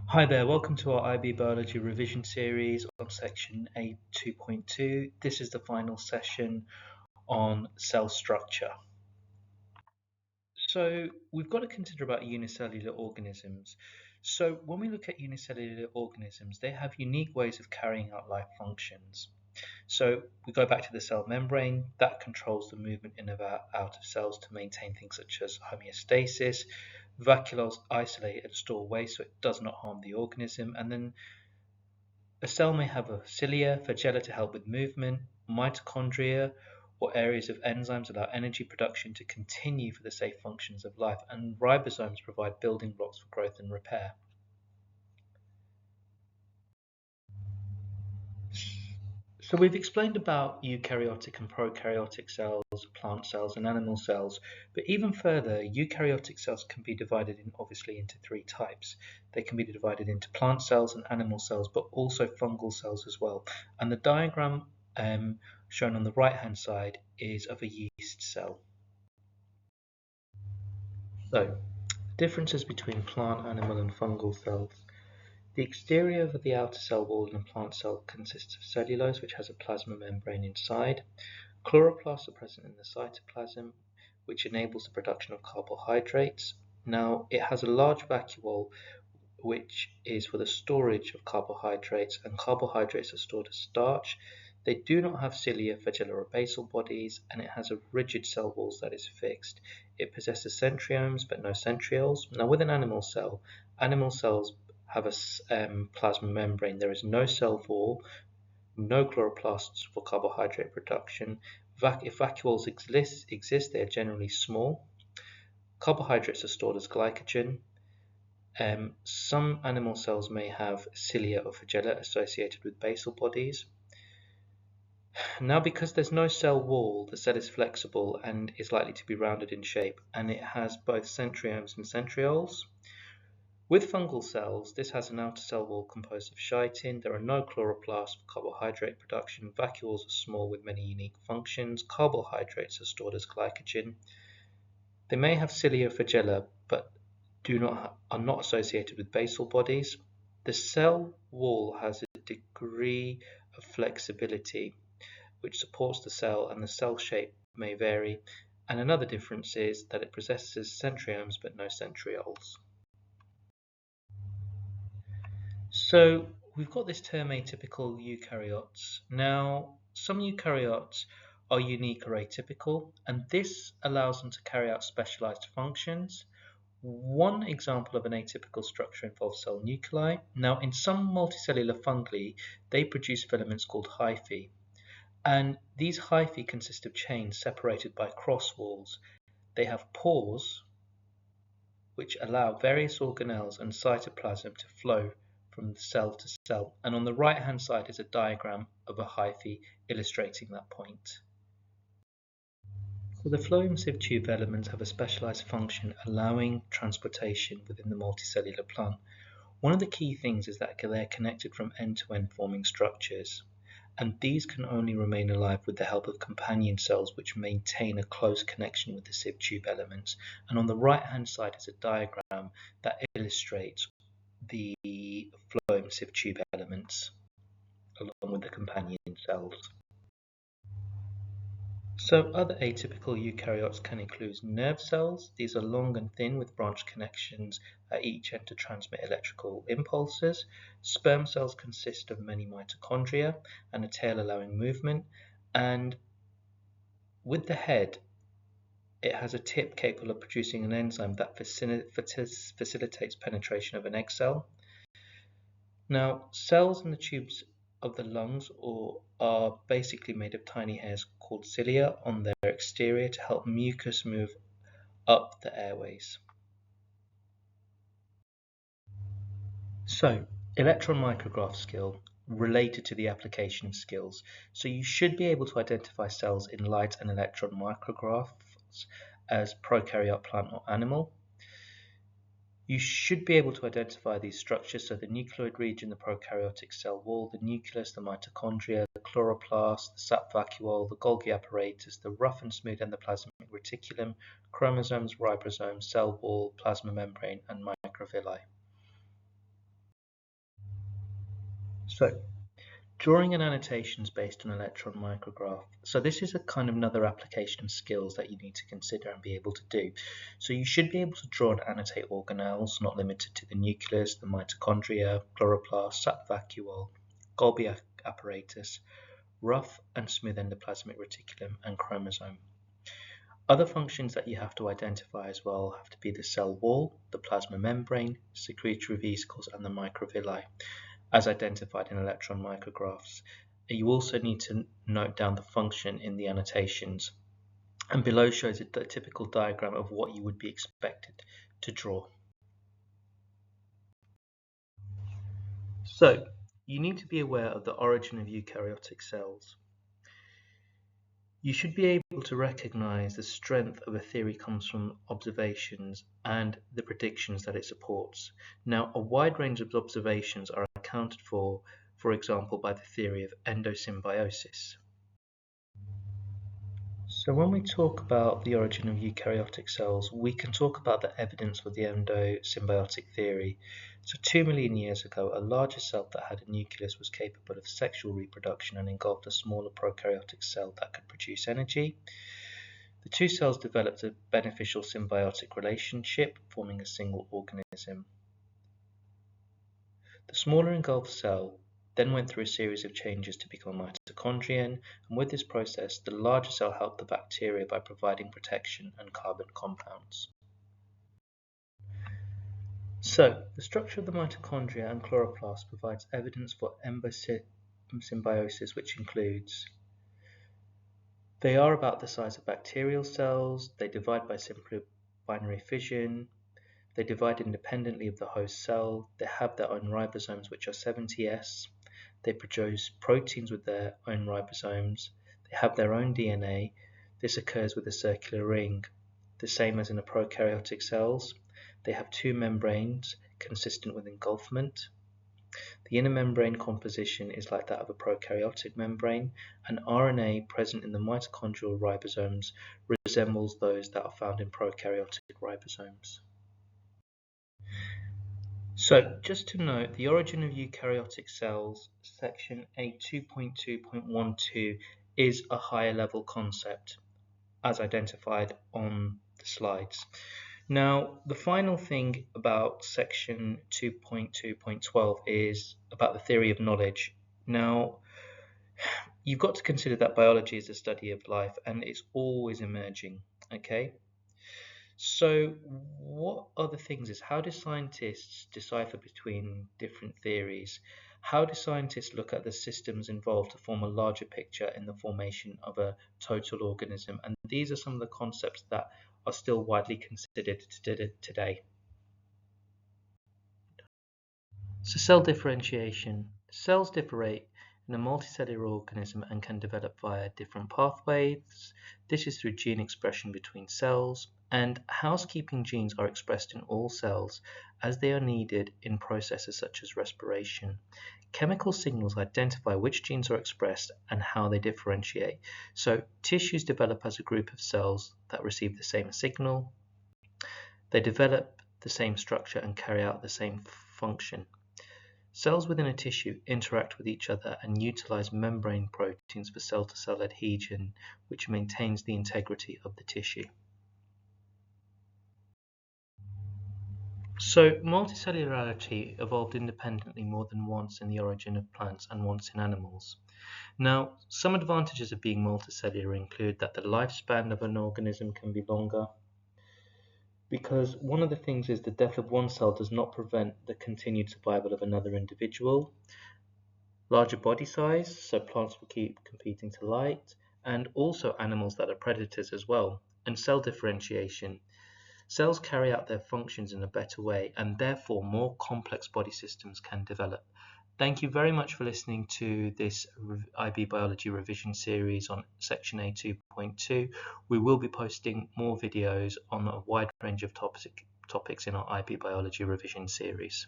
Hi there, welcome to our IB Biology revision series on section A2.2. This is the final session on cell structure. So we've got to consider about unicellular organisms. So when we look at unicellular organisms, they have unique ways of carrying out life functions. So we go back to the cell membrane that controls the movement in and out of cells to maintain things such as homeostasis. Vacuoles isolate and store waste so it does not harm the organism. And then a cell may have a cilia, flagella to help with movement, mitochondria, or areas of enzymes allow energy production to continue for the safe functions of life, and ribosomes provide building blocks for growth and repair. So we've explained about eukaryotic and prokaryotic cells, plant cells and animal cells, but even further, eukaryotic cells can be divided obviously into three types. They can be divided into plant cells and animal cells, but also fungal cells as well. And the diagram shown on the right hand side is of a yeast cell. So, differences between plant, animal and fungal cells. The exterior of the outer cell wall in a plant cell consists of cellulose, which has a plasma membrane inside. Chloroplasts are present in the cytoplasm, which enables the production of carbohydrates. Now, it has a large vacuole, which is for the storage of carbohydrates, and carbohydrates are stored as starch. They do not have cilia, flagella, or basal bodies, and it has a rigid cell walls that is fixed. It possesses centriomes but no centrioles. Now, with an animal cells have a plasma membrane. There is no cell wall, no chloroplasts for carbohydrate production. If vacuoles exist, they are generally small. Carbohydrates are stored as glycogen. Some animal cells may have cilia or flagella associated with basal bodies. Now, because there's no cell wall, the cell is flexible and is likely to be rounded in shape, and it has both centriomes and centrioles. With fungal cells, this has an outer cell wall composed of chitin. There are no chloroplasts for carbohydrate production. Vacuoles are small with many unique functions. Carbohydrates are stored as glycogen. They may have cilia or flagella, but are not associated with basal bodies. The cell wall has a degree of flexibility which supports the cell, and the cell shape may vary. And another difference is that it possesses centriomes but no centrioles. So we've got this term atypical eukaryotes. Now, some eukaryotes are unique or atypical, and this allows them to carry out specialized functions. One example of an atypical structure involves cell nuclei. Now, in some multicellular fungi, they produce filaments called hyphae, and these hyphae consist of chains separated by cross walls. They have pores, which allow various organelles and cytoplasm to flow from cell to cell. And on the right hand side is a diagram of a hyphae illustrating that point. So the phloem sieve tube elements have a specialized function allowing transportation within the multicellular plant. One of the key things is that they're connected from end to end forming structures, and these can only remain alive with the help of companion cells which maintain a close connection with the sieve tube elements. And on the right hand side is a diagram that illustrates the phloem sieve tube elements along with the companion cells. So other atypical eukaryotes can include nerve cells. These are long and thin with branch connections at each end to transmit electrical impulses. Sperm cells consist of many mitochondria and a tail allowing movement. And with the head, it has a tip capable of producing an enzyme that facilitates penetration of an egg cell. Now, cells in the tubes of the lungs are basically made of tiny hairs called cilia on their exterior to help mucus move up the airways. So, electron micrograph skill related to the application skills. So you should be able to identify cells in light and electron micrographs as prokaryote, plant or animal. You should be able to identify these structures, so the nucleoid region, the prokaryotic cell wall, the nucleus, the mitochondria, the chloroplast, the sap vacuole, the Golgi apparatus, the rough and smooth endoplasmic reticulum, chromosomes, ribosomes, cell wall, plasma membrane, and microvilli. So, drawing and annotations based on electron micrograph. So this is a kind of another application of skills that you need to consider and be able to do. So you should be able to draw and annotate organelles, not limited to the nucleus, the mitochondria, chloroplast, sap vacuole, Golgi apparatus, rough and smooth endoplasmic reticulum, and chromosome. Other functions that you have to identify as well have to be the cell wall, the plasma membrane, secretory vesicles, and the microvilli, as identified in electron micrographs. You also need to note down the function in the annotations. And below shows a typical diagram of what you would be expected to draw. So, you need to be aware of the origin of eukaryotic cells. You should be able to recognize the strength of a theory comes from observations and the predictions that it supports. Now, a wide range of observations are accounted for example, by the theory of endosymbiosis. So when we talk about the origin of eukaryotic cells, we can talk about the evidence for the endosymbiotic theory. So 2 million years ago, a larger cell that had a nucleus was capable of sexual reproduction and engulfed a smaller prokaryotic cell that could produce energy. The two cells developed a beneficial symbiotic relationship, forming a single organism. The smaller engulfed cell then went through a series of changes to become a mitochondrion, and with this process, the larger cell helped the bacteria by providing protection and carbon compounds. So, the structure of the mitochondria and chloroplast provides evidence for symbiosis, which includes they are about the size of bacterial cells, they divide by simple binary fission, they divide independently of the host cell, they have their own ribosomes which are 70S, they produce proteins with their own ribosomes, they have their own DNA, this occurs with a circular ring, the same as in the prokaryotic cells, they have two membranes consistent with engulfment. The inner membrane composition is like that of a prokaryotic membrane, and RNA present in the mitochondrial ribosomes resembles those that are found in prokaryotic ribosomes. So, just to note, the origin of eukaryotic cells, section A2.2.12 is a higher level concept, as identified on the slides. Now, the final thing about section 2.2.12 is about the theory of knowledge. Now, you've got to consider that biology is a study of life and it's always emerging, okay? So what are the things is how do scientists decipher between different theories? How do scientists look at the systems involved to form a larger picture in the formation of a total organism? And these are some of the concepts that are still widely considered today. So cell differentiation. Cells differentiate in a multicellular organism and can develop via different pathways. This is through gene expression between cells, and housekeeping genes are expressed in all cells as they are needed in processes such as respiration. Chemical signals identify which genes are expressed and how they differentiate. So tissues develop as a group of cells that receive the same signal. They develop the same structure and carry out the same function. Cells within a tissue interact with each other and utilize membrane proteins for cell-to-cell adhesion, which maintains the integrity of the tissue. So, multicellularity evolved independently more than once in the origin of plants and once in animals. Now, some advantages of being multicellular include that the lifespan of an organism can be longer, because one of the things is the death of one cell does not prevent the continued survival of another individual. Larger body size, so plants will keep competing to light, and also animals that are predators as well. And cell differentiation. Cells carry out their functions in a better way, and therefore more complex body systems can develop. Thank you very much for listening to this IB Biology revision series on section A2.2. We will be posting more videos on a wide range of topics in our IB Biology revision series.